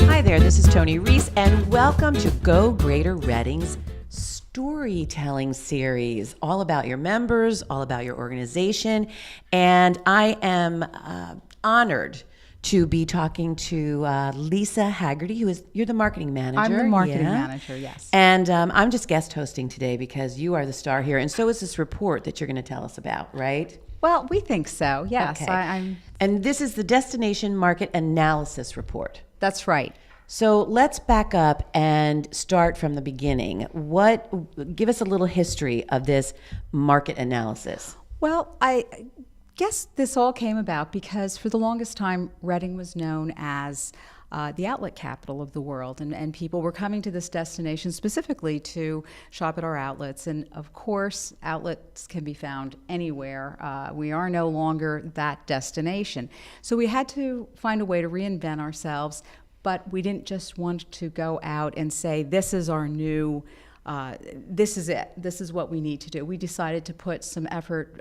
Hi there, this is Toni Reece, and welcome to Go Greater Reading's storytelling series, all about your members, all about your organization. And I am honored to be talking to Lisa Haggerty, you're the marketing manager. I'm the marketing manager, yes. And I'm just guest hosting today because you are the star here. And so is this report that you're going to tell us about, right? Well, we think so, yes. Okay. And this is the Destination Market Analysis Report. That's right. So let's back up and start from the beginning. Give us a little history of this market analysis. Well, I guess this all came about because for the longest time, Reading was known as the outlet capital of the world, and people were coming to this destination specifically to shop at our outlets. And of course, outlets can be found anywhere. We are no longer that destination. So we had to find a way to reinvent ourselves. But we didn't just want to go out and say, this is our new, this is it, this is what we need to do. We decided to put some effort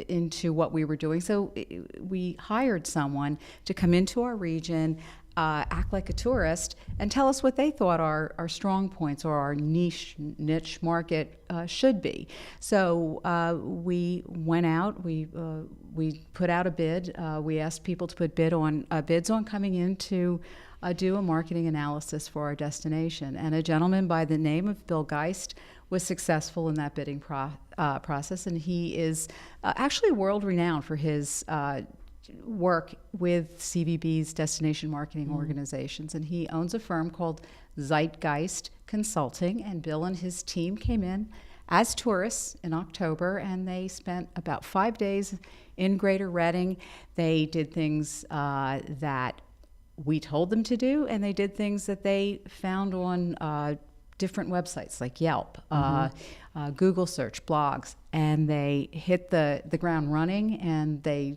into what we were doing. So we hired someone to come into our region, act like a tourist, and tell us what they thought our strong points or our niche market should be. So we went out, we put out a bid. We asked people to put bids on coming into do a marketing analysis for our destination. And a gentleman by the name of Bill Geist was successful in that bidding process, and he is actually world-renowned for his work with CVB's destination marketing organizations. And he owns a firm called Zeitgeist Consulting, and Bill and his team came in as tourists in October, and they spent about 5 days in Greater Reading. They did things that we told them to do, and they did things that they found on different websites like Yelp, Google search, blogs, and they hit the ground running, and they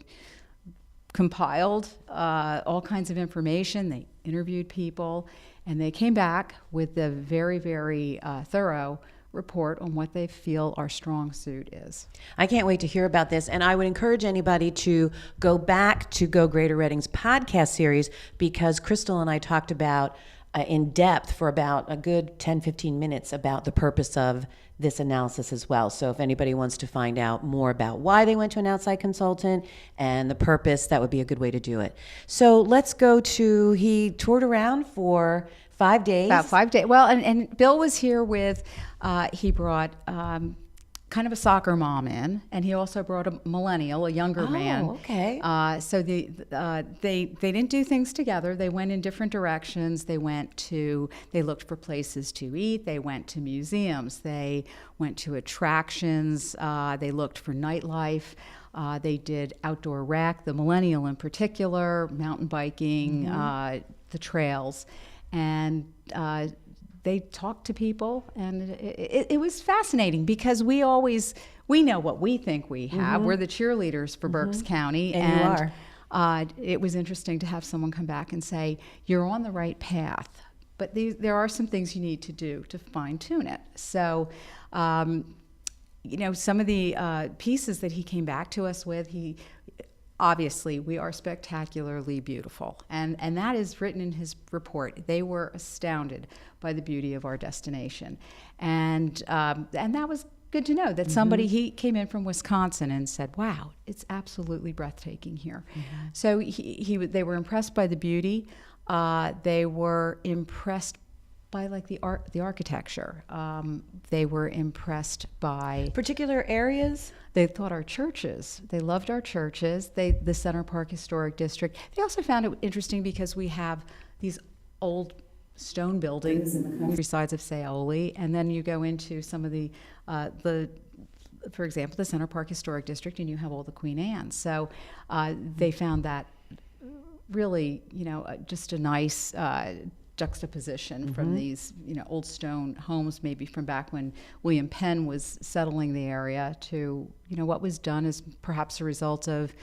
compiled all kinds of information. They interviewed people, and they came back with a very, very thorough report on what they feel our strong suit is. I can't wait to hear about this, and I would encourage anybody to go back to Go Greater Reading's podcast series, because Crystal and I talked about in depth for about a good 10-15 minutes about the purpose of this analysis as well. So if anybody wants to find out more about why they went to an outside consultant and the purpose, that would be a good way to do it. So let's go to, he toured around for 5 days. About 5 days. Well, and Bill was here with, he brought kind of a soccer mom in, and he also brought a millennial, a younger man. Oh, okay. So they didn't do things together. They went in different directions. They looked for places to eat. They went to museums. They went to attractions. They looked for nightlife. They did outdoor rec, the millennial in particular, mountain biking, the trails. And they talked to people, and it was fascinating because we know what we think we have. We're the cheerleaders for Berks County. And you are. It was interesting to have someone come back and say, you're on the right path, but there are some things you need to do to fine-tune it. So, some of the pieces that he came back to us with, obviously, we are spectacularly beautiful, and that is written in his report. They were astounded by the beauty of our destination, and that was good to know that somebody, he came in from Wisconsin and said, wow, it's absolutely breathtaking here. So they were impressed by the beauty. They were impressed by the architecture. They were impressed by particular areas. They thought our churches. They loved our churches. The Center Park Historic District. They also found it interesting because we have these old stone buildings in the countrysides of Saoli, and then you go into some of the for example, the Center Park Historic District, and you have all the Queen Anne's. So they found that really, just a nice juxtaposition from these, old stone homes, maybe from back when William Penn was settling the area, to, what was done as perhaps a result of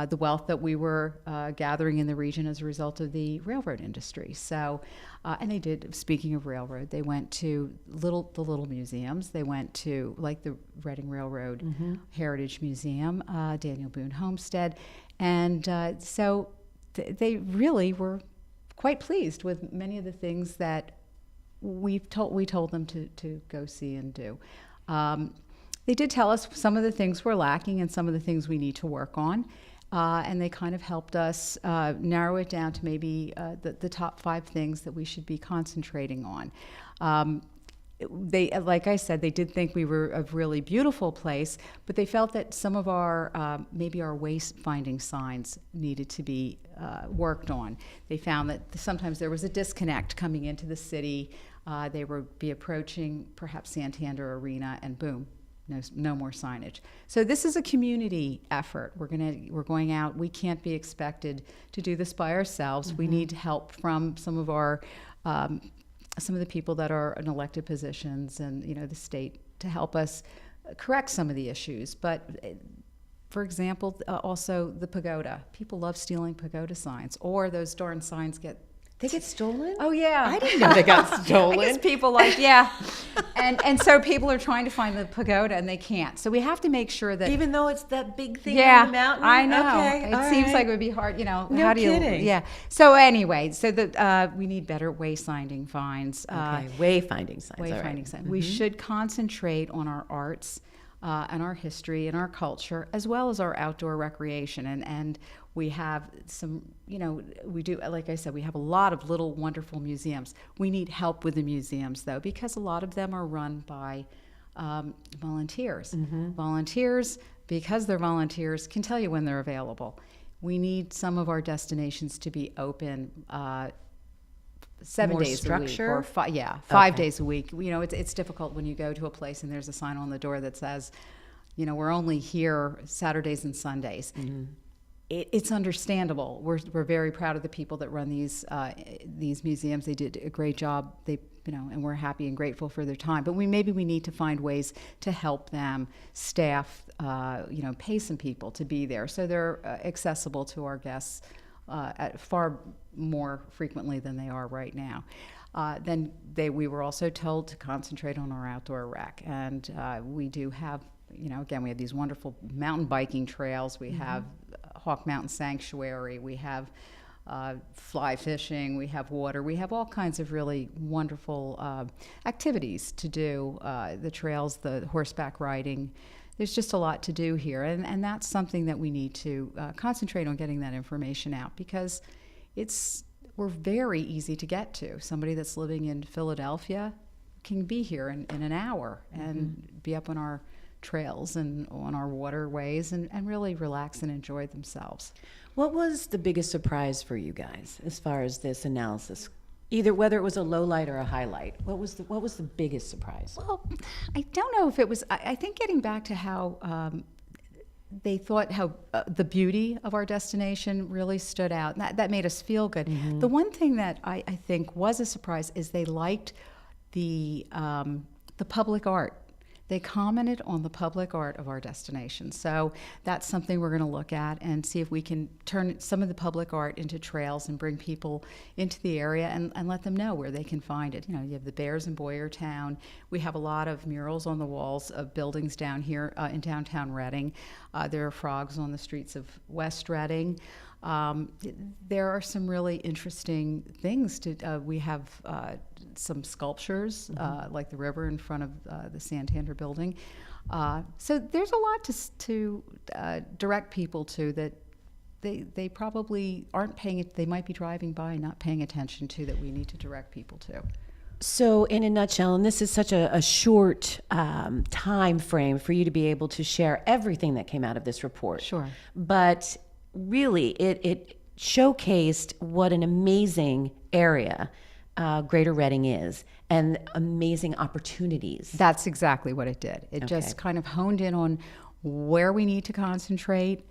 the wealth that we were gathering in the region as a result of the railroad industry. So, and they did, speaking of railroad, they went to the little museums. They went to, like, the Reading Railroad Heritage Museum, Daniel Boone Homestead. And so they really were quite pleased with many of the things that we told them to go see and do. They did tell us some of the things we're lacking and some of the things we need to work on. And they kind of helped us narrow it down to maybe the top 5 things that we should be concentrating on. They, like I said, they did think we were a really beautiful place, but they felt that some of our, maybe our wayfinding signs needed to be worked on. They found that sometimes there was a disconnect coming into the city. They would be approaching perhaps Santander Arena, and boom, no more signage. So this is a community effort. We're going out. We can't be expected to do this by ourselves. We need help from some of the people that are in elected positions and the state to help us correct some of the issues. But for example, also the pagoda. People love stealing pagoda signs, or those darn signs They get stolen? Oh yeah, I didn't know they got stolen. I guess people and so people are trying to find the pagoda and they can't. So we have to make sure that even though it's that big thing yeah, on the mountain. I know. Okay, it seems like it would be hard. No how do kidding. you? Yeah. So anyway, so we need better wayfinding signs. Okay, wayfinding signs. Wayfinding signs. We should concentrate on our arts. And our history and our culture, as well as our outdoor recreation. And we have some, we do, like I said, we have a lot of little wonderful museums. We need help with the museums, though, because a lot of them are run by volunteers. Volunteers, because they're volunteers, can tell you when they're available. We need some of our destinations to be open 7 days structure? a week, or 5 days a week. It's difficult when you go to a place and there's a sign on the door that says, we're only here Saturdays and Sundays. It's understandable. We're very proud of the people that run these museums. They did a great job. And we're happy and grateful for their time. But maybe we need to find ways to help them staff, pay some people to be there so they're accessible to our guests at far more frequently than they are right now. Then we were also told to concentrate on our outdoor rec, and we do have, again, we have these wonderful mountain biking trails. We have Hawk Mountain Sanctuary. We have fly fishing. We have water. We have all kinds of really wonderful activities to do. The trails, the horseback riding. There's just a lot to do here, and that's something that we need to concentrate on, getting that information out, because we're very easy to get to. Somebody that's living in Philadelphia can be here in an hour and be up on our trails and on our waterways and really relax and enjoy themselves. What was the biggest surprise for you guys as far as this analysis? Whether it was a low light or a highlight, what was the biggest surprise? Well, I don't know if it was. I think getting back to how they thought how the beauty of our destination really stood out. That made us feel good. The one thing that I think was a surprise is they liked the public art. They commented on the public art of our destination. So that's something we're going to look at and see if we can turn some of the public art into trails and bring people into the area and let them know where they can find it. You have the Bears in Boyertown. We have a lot of murals on the walls of buildings down here in downtown Reading. There are frogs on the streets of West Reading. There are some really interesting things we have some sculptures, like the river in front of the Santander building. So there's a lot to direct people to that they probably aren't paying it. They might be driving by, not paying attention to, that we need to direct people to. So in a nutshell, and this is such a short time frame for you to be able to share everything that came out of this report. Sure. But really, it showcased what an amazing area Greater Reading is, and amazing opportunities. That's exactly what it did. It just kind of honed in on where we need to concentrate,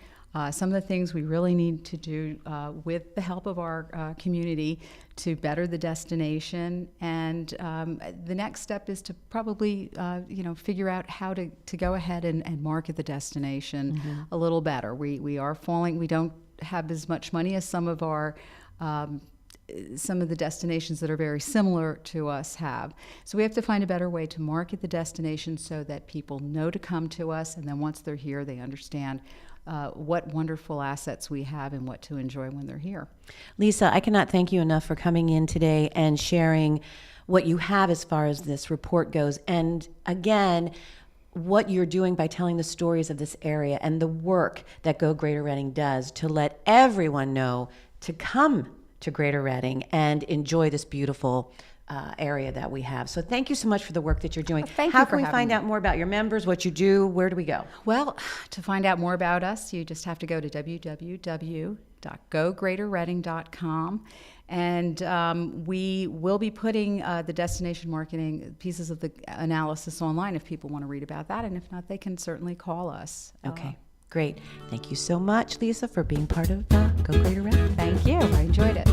some of the things we really need to do with the help of our community to better the destination. And the next step is to probably figure out how to go ahead and market the destination a little better. We are falling. We don't have as much money as some of the destinations that are very similar to us have. So we have to find a better way to market the destination so that people know to come to us, and then once they're here, they understand what wonderful assets we have and what to enjoy when they're here. Lisa, I cannot thank you enough for coming in today and sharing what you have as far as this report goes. And again, what you're doing by telling the stories of this area and the work that Go Greater Reading does to let everyone know to come to Greater Reading and enjoy this beautiful area that we have. So thank you so much for the work that you're doing. Thank How you can for we having find me. out more about your members, what you do? Where do we go? Well, to find out more about us, you just have to go to www.gogreaterreading.com. And we will be putting the destination marketing pieces of the analysis online if people want to read about that. And if not, they can certainly call us. Okay, great. Thank you so much, Lisa, for being part of Go Greater Reading. Thank you. I enjoyed it.